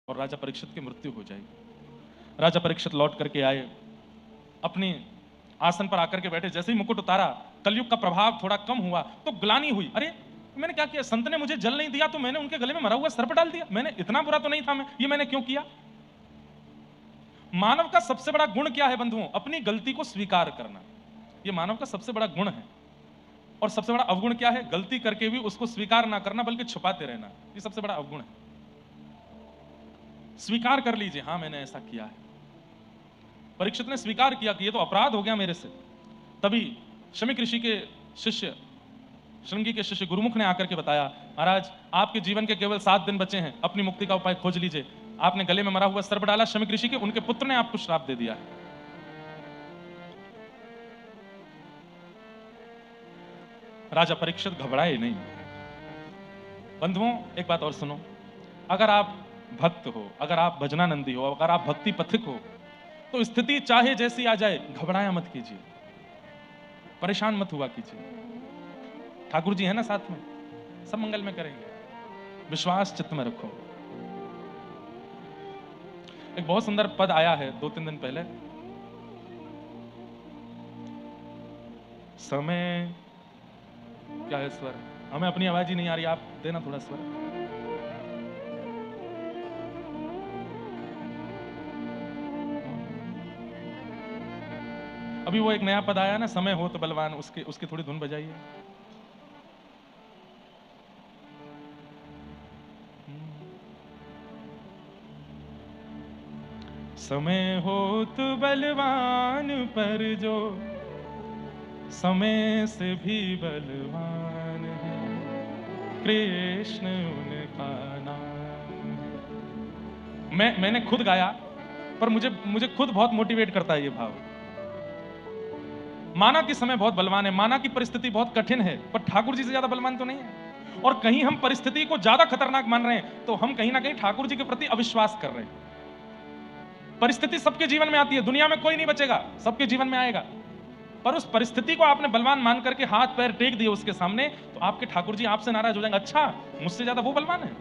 और राजा परीक्षित की मृत्यु हो जाएगी। राजा परीक्षित लौट करके आए, अपने आसन पर आकर के बैठे। जैसे ही मुकुट उतारा, कलयुग का प्रभाव थोड़ा कम हुआ तो ग्लानि हुई। अरे मैंने क्या किया? संत ने मुझे जल नहीं दिया तो मैंने उनके गले में मरा हुआ सर्प डाल दिया। मैंने इतना बुरा तो नहीं था, ये मैंने क्यों किया? मानव का सबसे बड़ा गुण क्या है बंधुओं? अपनी गलती को स्वीकार करना। यह मानव का सबसे बड़ा गुण है। और सबसे बड़ा अवगुण क्या है? गलती करके भी उसको स्वीकार ना करना, बल्कि छुपाते रहना। यह सबसे बड़ा अवगुण है। स्वीकार कर लीजिए, हां मैंने ऐसा किया है। परीक्षित ने स्वीकार किया कि यह तो अपराध हो गया मेरे से। तभी शमीक ऋषि के शिष्य, श्रृंगी के शिष्य गुरुमुख ने आकर के बताया, महाराज आपके जीवन के केवल 7 दिन बचे हैं, अपनी मुक्ति का उपाय खोज लीजिए। आपने गले में मरा हुआ सर्प डाला शमीक ऋषि के, उनके पुत्र ने आपको श्राप दे दिया है। राजा परीक्षित घबराए नहीं। बंधुओं एक बात और सुनो, अगर आप भक्त हो, अगर आप भजनानंदी हो, अगर आप भक्ति पथिक हो, तो स्थिति चाहे जैसी आ जाए घबराया मत कीजिए, परेशान मत हुआ कीजिए। ठाकुर जी है ना साथ में, सब मंगल में करेंगे। विश्वास चित्त में रखो। एक बहुत सुंदर पद आया है 2-3 दिन पहले, समय क्या है स्वर? हमें अपनी आवाज ही नहीं आ रही, आप देना थोड़ा स्वर। अभी वो एक नया पद आया ना, समय हो तो बलवान, उसकी थोड़ी धुन बजाइए। समय हो तो बलवान, पर जो समय से भी बलवान है, कृष्ण उनका नाम। मैंने खुद गाया, पर मुझे खुद बहुत मोटिवेट करता है ये भाव। माना कि समय बहुत बलवान है, माना कि परिस्थिति बहुत कठिन है, पर ठाकुर जी से ज्यादा बलवान तो नहीं है। और कहीं हम परिस्थिति को ज्यादा खतरनाक मान रहे हैं तो हम कहीं ना कहीं ठाकुर जी के प्रति अविश्वास कर रहे हैं। परिस्थिति सबके जीवन में आती है, दुनिया में कोई नहीं बचेगा, सबके जीवन में आएगा। पर उस परिस्थिति को आपने बलवान मान करके हाथ पैर टेक दिए उसके सामने, तो आपके ठाकुर जी आपसे नाराज हो जाएंगे। अच्छा, मुझसे ज्यादा वो बलवान है।